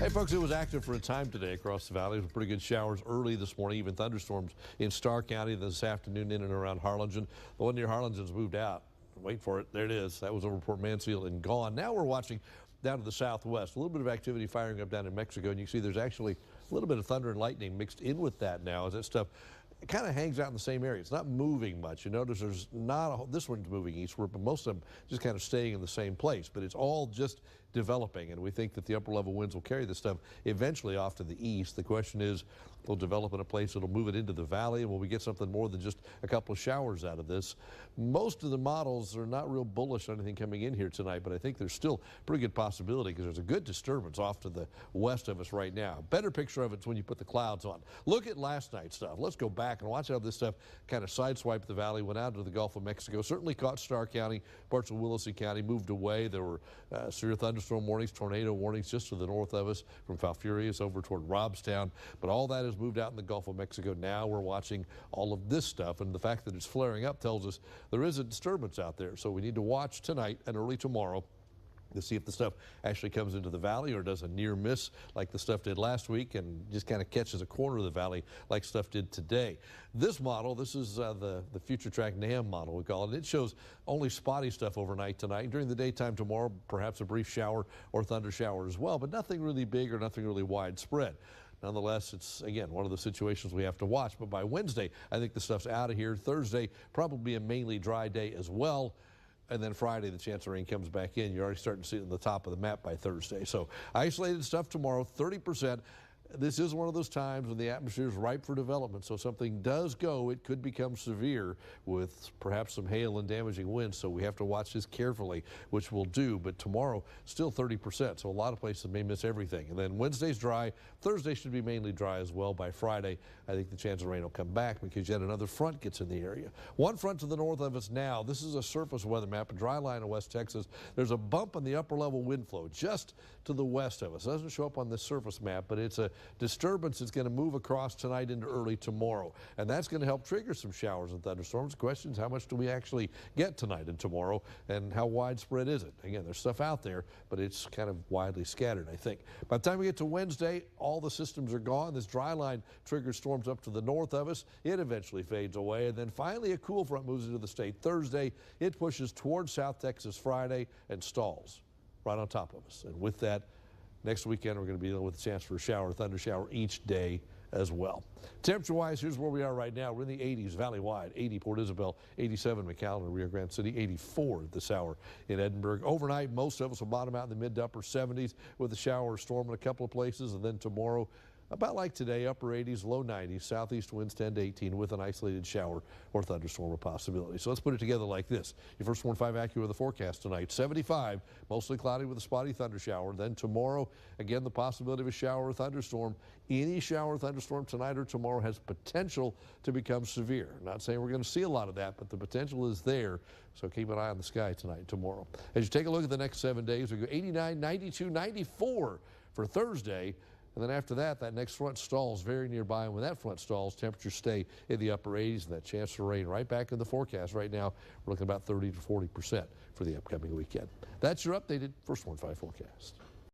Hey folks, it was active for a time today across the valley with pretty good showers early this morning, even thunderstorms in Starr County this afternoon in and around Harlingen. The one near Harlingen's moved out. Wait for it. There it is. That was over Port Mansfield and gone. Now we're watching down to the southwest. A little bit of activity firing up down in Mexico, and you can see there's actually a little bit of thunder and lightning mixed in with that now as that stuff it kind of hangs out in the same area. It's not moving much. You notice there's not this one's moving eastward, but most of them just kind of staying in the same place. But it's all just developing, and we think that the upper level winds will carry this stuff eventually off to the east. The question is, they'll develop in a place that'll move it into the valley, and will we get something more than just a couple of showers out of this? Most of the models are not real bullish on anything coming in here tonight, but I think there's still a pretty good possibility because there's a good disturbance off to the west of us right now. Better picture of it's when you put the clouds on. Look at last night's stuff. Let's go back and watch how this stuff kind of sideswiped the valley, went out into the Gulf of Mexico, certainly caught Starr County, parts of Willacy County, moved away. There were severe thunderstorm warnings, tornado warnings just to the north of us from Falfurrias over toward Robstown, but all that has moved out in the Gulf of Mexico. Now we're watching all of this stuff, and the fact that it's flaring up tells us there is a disturbance out there. So we need to watch tonight and early tomorrow to see if the stuff actually comes into the valley or does a near miss like the stuff did last week and just kind of catches a corner of the valley like stuff did today. This model, this is the Future Track NAM model, we call it. It shows only spotty stuff overnight tonight. During the daytime tomorrow, perhaps a brief shower or thunder shower as well, but nothing really big or nothing really widespread. Nonetheless, it's, again, one of the situations we have to watch. But by Wednesday, I think the stuff's out of here. Thursday, probably a mainly dry day as well. And then Friday, the chance of rain comes back in. You're already starting to see it on the top of the map by Thursday. So isolated stuff tomorrow, 30%. This is one of those times when the atmosphere is ripe for development. So if something does go, it could become severe with perhaps some hail and damaging winds. So we have to watch this carefully, which we'll do. But tomorrow, still 30%. So a lot of places may miss everything. And then Wednesday's dry. Thursday should be mainly dry as well. By Friday, I think the chance of rain will come back because yet another front gets in the area. One front to the north of us now. This is a surface weather map, a dry line of West Texas. There's a bump in the upper level wind flow just to the west of us. It doesn't show up on this surface map, but it's a disturbance that's going to move across tonight into early tomorrow, and that's going to help trigger some showers and thunderstorms. The question is, how much do we actually get tonight and tomorrow, and how widespread is it? Again, there's stuff out there, but it's kind of widely scattered, I think. By the time we get to Wednesday, all the systems are gone. This dry line triggers storms up to the north of us. It eventually fades away, and then finally a cool front moves into the state Thursday. It pushes towards South Texas Friday and stalls right on top of us. And with that, next weekend, we're going to be dealing with a chance for a shower, thunder shower each day as well. Temperature-wise, here's where we are right now. We're in the 80s valley-wide, 80 Port Isabel, 87 McAllen and Rio Grande City, 84 this hour in Edinburgh. Overnight, most of us will bottom out in the mid to upper 70s with a shower or storm in a couple of places, and then tomorrow, about like today, upper 80s, low 90s, southeast winds 10 to 18 with an isolated shower or thunderstorm a possibility. So let's put it together like this. Your First Warn 5 AccuWeather forecast tonight, 75, mostly cloudy with a spotty thunder shower. Then tomorrow, again, the possibility of a shower or thunderstorm. Any shower or thunderstorm tonight or tomorrow has potential to become severe. Not saying we're going to see a lot of that, but the potential is there. So keep an eye on the sky tonight and tomorrow. As you take a look at the next 7 days, we go 89, 92, 94 for Thursday. And then after that, that next front stalls very nearby. And when that front stalls, temperatures stay in the upper 80s, and that chance for rain right back in the forecast. Right now, we're looking about 30 to 40% for the upcoming weekend. That's your updated First Warn 5 forecast.